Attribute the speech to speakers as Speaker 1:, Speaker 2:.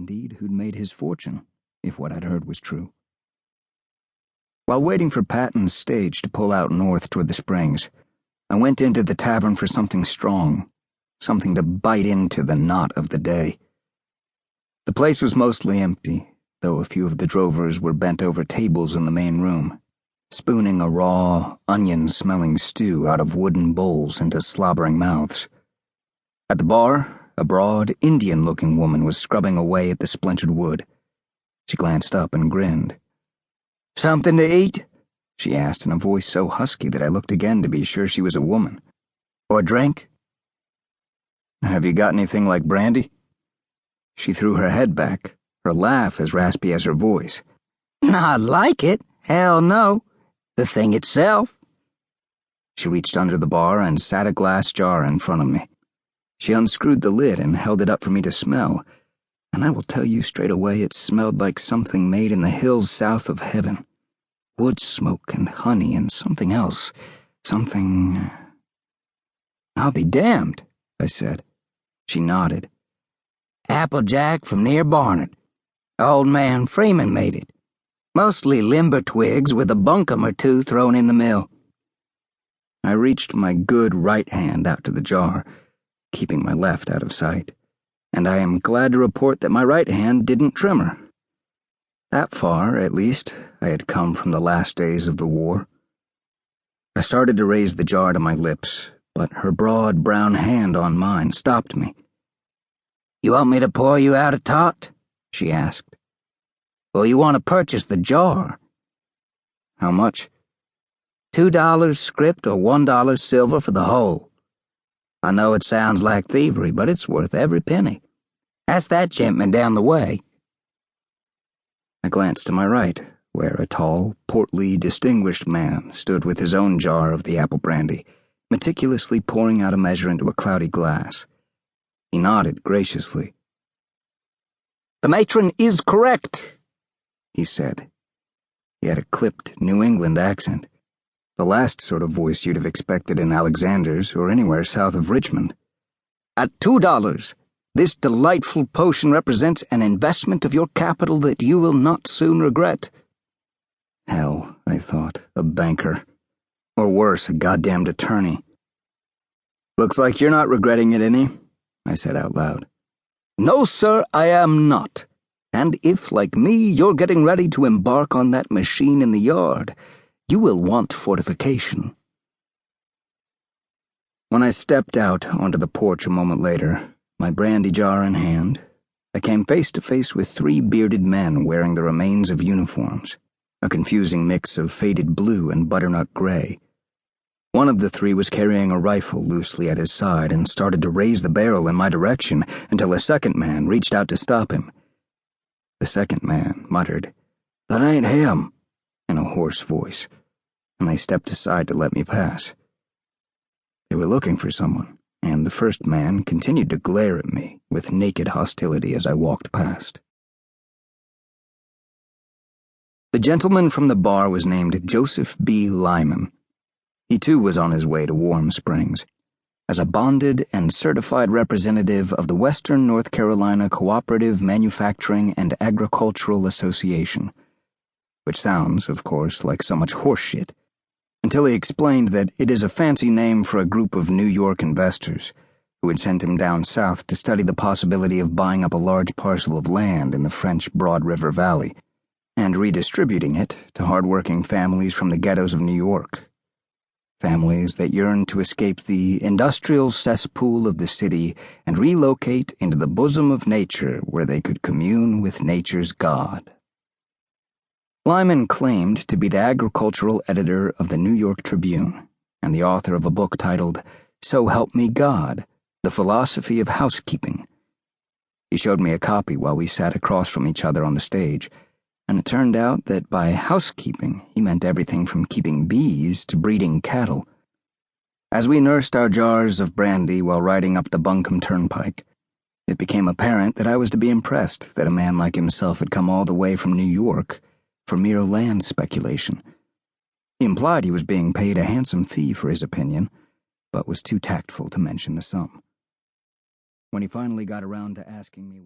Speaker 1: indeed, who'd made his fortune, if what I'd heard was true. While waiting for Patton's stage to pull out north toward the springs, I went into the tavern for something strong, something to bite into the knot of the day. The place was mostly empty, though a few of the drovers were bent over tables in the main room, spooning a raw, onion-smelling stew out of wooden bowls into slobbering mouths. At the bar, a broad, Indian-looking woman was scrubbing away at the splintered wood. She glanced up and grinned. "Something to eat?" she asked in a voice so husky that I looked again to be sure she was a woman. "Or drink?" "Have you got anything like brandy?" She threw her head back, her laugh as raspy as her voice. "Not like it? Hell no. The thing itself." She reached under the bar and sat a glass jar in front of me. She unscrewed the lid and held it up for me to smell, and I will tell you straight away it smelled like something made in the hills south of heaven. Wood smoke and honey and something else. Something... "I'll be damned," I said. She nodded. "Applejack from near Barnard. Old man Freeman made it. Mostly limber twigs with a bunkum or two thrown in the mill." I reached my good right hand out to the jar, keeping my left out of sight, and I am glad to report that my right hand didn't tremor. That far, at least, I had come from the last days of the war. I started to raise the jar to my lips, but her broad brown hand on mine stopped me. "You want me to pour you out a tot?" she asked. "Or you want to purchase the jar?" "How much?" $2 script or $1 silver for the whole. I know it sounds like thievery, but it's worth every penny. Ask that gentleman down the way." I glanced to my right, where a tall, portly, distinguished man stood with his own jar of the apple brandy, meticulously pouring out a measure into a cloudy glass. He nodded graciously. "The matron is correct," he said. He had a clipped New England accent, the last sort of voice you'd have expected in Alexander's or anywhere south of Richmond. "At $2, this delightful potion represents an investment of your capital that you will not soon regret." Hell, I thought, a banker. Or worse, a goddamned attorney. "Looks like you're not regretting it any," I said out loud. "No, sir, I am not. And if, like me, you're getting ready to embark on that machine in the yard, you will want fortification." When I stepped out onto the porch a moment later, my brandy jar in hand, I came face to face with 3 bearded men wearing the remains of uniforms, a confusing mix of faded blue and butternut gray. One of the 3 was carrying a rifle loosely at his side and started to raise the barrel in my direction until a second man reached out to stop him. The second man muttered, "That ain't him," in a hoarse voice, and they stepped aside to let me pass. They were looking for someone, and the first man continued to glare at me with naked hostility as I walked past. The gentleman from the bar was named Joseph B. Lyman. He too was on his way to Warm Springs, as a bonded and certified representative of the Western North Carolina Cooperative Manufacturing and Agricultural Association, which sounds, of course, like so much horseshit, until he explained that it is a fancy name for a group of New York investors who had sent him down south to study the possibility of buying up a large parcel of land in the French Broad River Valley and redistributing it to hard-working families from the ghettos of New York. Families that yearned to escape the industrial cesspool of the city and relocate into the bosom of nature where they could commune with nature's God. Lyman claimed to be the agricultural editor of the New York Tribune and the author of a book titled So Help Me God, The Philosophy of Housekeeping. He showed me a copy while we sat across from each other on the stage, and it turned out that by housekeeping he meant everything from keeping bees to breeding cattle. As we nursed our jars of brandy while riding up the Buncombe Turnpike, it became apparent that I was to be impressed that a man like himself had come all the way from New York for mere land speculation. He implied he was being paid a handsome fee for his opinion, but was too tactful to mention the sum. When he finally got around to asking me why